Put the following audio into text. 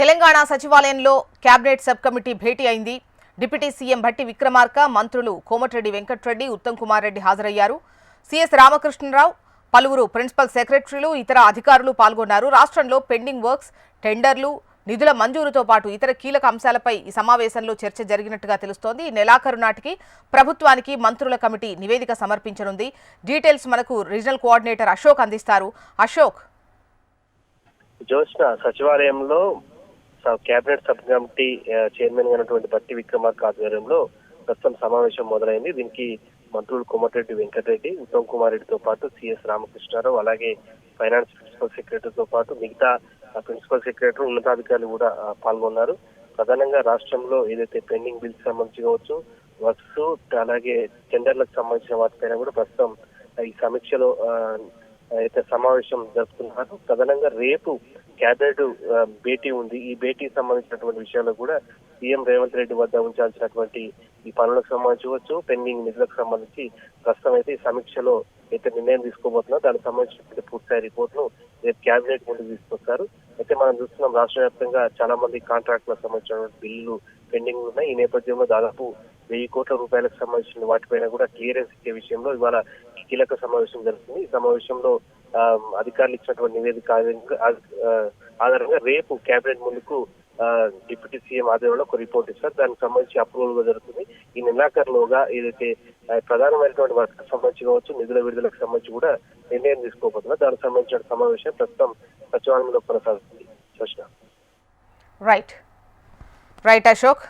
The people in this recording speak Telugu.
తెలంగాణ సచివాలయంలో కేబినెట్ సబ్ కమిటీ భేటీ అయింది. డిప్యూటీ సీఎం భట్టి విక్రమార్క, మంత్రులు కోమటిరెడ్డి వెంకటరెడ్డి, ఉత్తమ్ కుమార్ రెడ్డి హాజరయ్యారు. సిఎస్ రామకృష్ణరావు, పలువురు ప్రిన్సిపల్ సెక్రటరీలు, ఇతర అధికారులు పాల్గొన్నారు. రాష్ట్రంలో పెండింగ్ వర్క్స్, టెండర్లు, నిధుల మంజూరుతో పాటు ఇతర కీలక అంశాలపై ఈ సమావేశంలో చర్చ జరిగినట్టుగా తెలుస్తోంది. ఈ నెలాఖరు నాటికి ప్రభుత్వానికి మంత్రుల కమిటీ నివేదిక సమర్పించనుంది. డీటెయిల్స్ మనకు రీజనల్ కోఆర్డినేటర్ అశోక్ అందిస్తారు. అశోక్, జోష్న సచివాలయంలో కేబినెట్ సబ్ కమిటీ చైర్మన్ అయినటువంటి భట్టి విక్రమార్క ఆధ్వర్యంలో ప్రస్తుతం సమావేశం మొదలైంది. దీనికి మంత్రులు కోమటిరెడ్డి వెంకటరెడ్డి, ఉత్తమ్ కుమార్ రెడ్డితో పాటు సిఎస్ రామకృష్ణారావు, అలాగే ఫైనాన్స్ ప్రిన్సిపల్ సెక్రటరీతో పాటు మిగతా ప్రిన్సిపల్ సెక్రటరీ, ఉన్నతాధికారులు కూడా పాల్గొన్నారు. ప్రధానంగా రాష్ట్రంలో ఏదైతే పెండింగ్ బిల్స్ సంబంధించి కావచ్చు, వర్క్స్, అలాగే టెండర్లకు సంబంధించిన వాటిపైన కూడా ప్రస్తుతం ఈ సమీక్షలో అయితే సమావేశం జరుపుతున్నారు. ప్రధానంగా రేపు కేబినెట్ భేటీ ఉంది. ఈ భేటీకి సంబంధించినటువంటి విషయాల్లో కూడా సీఎం రేవంత్ రెడ్డి వద్ద ఉంచాల్సినటువంటి ఈ పనులకు సంబంధించవచ్చు, పెండింగ్ నిధులకు సంబంధించి ప్రస్తుతం అయితే ఈ సమీక్షలో అయితే నిర్ణయం తీసుకోబోతున్నారు. దానికి సంబంధించినటువంటి పూర్తిస్థాయి రిపోర్ట్ను రేపు కేబినెట్ ముందుకు తీసుకొస్తారు. అయితే మనం చూస్తున్నాం రాష్ట్ర వ్యాప్తంగా చాలా మంది కాంట్రాక్టులకు సంబంధించినటువంటి బిల్లులు పెండింగ్ ఉన్నాయి. ఈ నేపథ్యంలో దాదాపు 1000 కోట్ల రూపాయలకు సంబంధించిన వాటిపైన కూడా క్లియరెన్స్ ఇచ్చే విషయంలో ఇవాళ కీలక సమావేశం జరుగుతుంది. ఈ సమావేశంలో అధికారులు ఇచ్చినటువంటి నివేదిక ఆధారంగా రేపు కేబినెట్ ముందుకు డిప్యూటీ సీఎం ఆధ్వర్యంలో ఒక రిపోర్ట్ ఇస్తారు. దానికి సంబంధించి అప్రూవల్ గా జరుగుతుంది. ఈ నెలాఖరులోగా ఏదైతే ప్రధానమైనటువంటి వర్క్ సంబంధించి కావచ్చు, నిధుల విడుదలకు సంబంధించి కూడా నిర్ణయం తీసుకోబోతున్నారు. దానికి సంబంధించిన సమావేశం ప్రస్తుతం సచివాలయంలో కొనసాగుతుంది. రైట్ అశోక్.